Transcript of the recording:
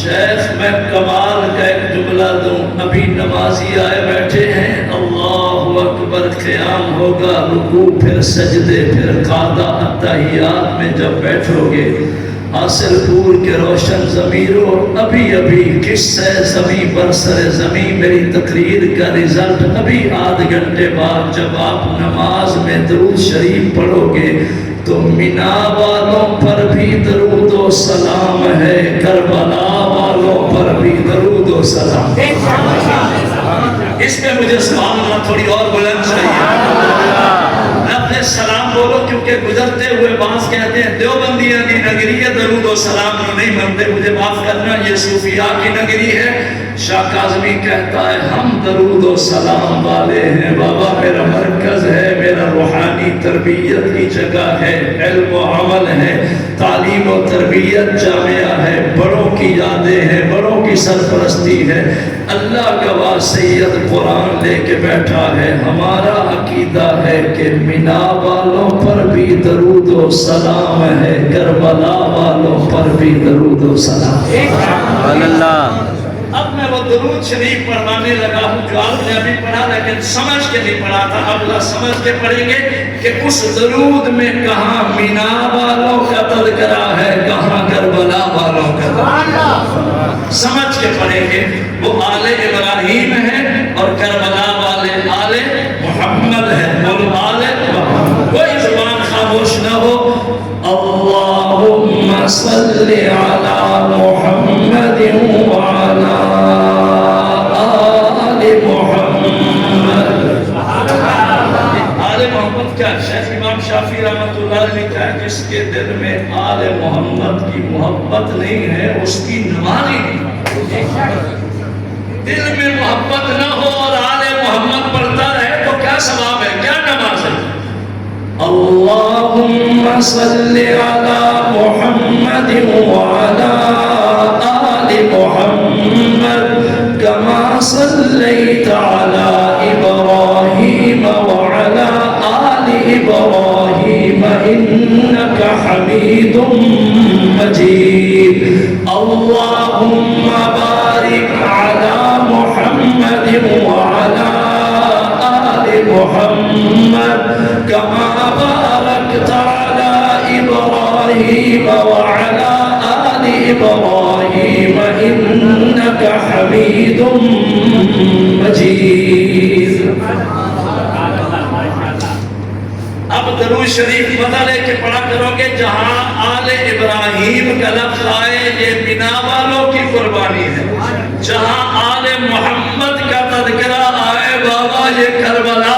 شیخ میں کمال کا ایک جملہ دوں، ابھی نمازی آئے بیٹھے ہیں، اللہ اکبر قیام ہوگا، رکوع پھر سجدے پھر قعدہ اتحیات میں جب بیٹھو گے، حاصل پور کے روشن ضمیروں، ابھی ابھی قصہ زمین برسر زمین میری تقریر کا رزلٹ ابھی آدھ گھنٹے بعد جب آپ نماز میں درود شریف پڑھو گے تو مینا والوں پر بھی درود و سلام ہے، کربلا والوں پر بھی درود و سلام۔ اس میں مجھے سبحان اللہ تھوڑی اور بلند چاہیے، اپنے سلام بولو، کیونکہ گزرتے ہوئے بعض کہتے ہیں دیوبندیاں دی نگری ہے، درود و سلام کو نہیں مانتے، مجھے معاف کرنا یہ صوفیاء کی نگری ہے۔ شاہ کاظمی کہتا ہے ہم درود و سلام والے ہیں، بابا میرا مرکز ہے، میرا روحانی تربیت کی جگہ ہے، علم و عمل ہے، تعلیم و تربیت جامعہ ہے، بڑوں کی یادیں ہیں، بڑوں کی سرپرستی ہے، اللہ گواہ سید قرآن لے کے بیٹھا ہے، ہمارا عقیدہ ہے کہ مینا والوں پر بھی درود و سلام ہے، کربلا والوں پر بھی درود و سلام۔ اللہ، اب میں وہ درود شریف پڑھوانے لگا ہوں جو آپ نے ابھی پڑھا لیکن سمجھ کے نہیں پڑھا تھا، اب اللہ سمجھ کے پڑھیں گے کہ اس درود میں کہاں مینا والوں کا تذکرہ ہے، کہاں کربلا والوں کا تذکرہ، سمجھ کے پڑھیں گے۔ وہ آل ابراہیم ہے اور کربلا والے آل محمد ہے، بولو آل محمد، کوئی زبان خاموش نہ ہو۔ اللہم صلی علی محمد وعلی آل محمد۔ آل محمد کیا؟ شیخ امام شافعی رحمۃ اللہ علیہ نے کہا جس کے دل میں آل محمد کی محبت نہیں ہے اس کی نماز ہی نہیں۔ دل میں محبت نہ ہو اور آل محمد پڑھتا رہے تو کیا ثواب ہے، کیا نماز ہے؟ اللہم صلی علی محمد وعلی آل محمد کما صلیت علی ابراہیم وعلی آل ابراہیم انک حمید مجید۔ اللہم بارک علی محمد وعلی آل محمد کما بارکت علی ابراہیم وعلی آل ابراہیم انک حمید مجید۔ اب درود شریف پتہ لے کے پڑھا کرو گے، جہاں آل ابراہیم کا لفظ آئے یہ مینا والوں کی قربانی ہے، جہاں آل محمد کا تذکرہ آئے بابا یہ کربلا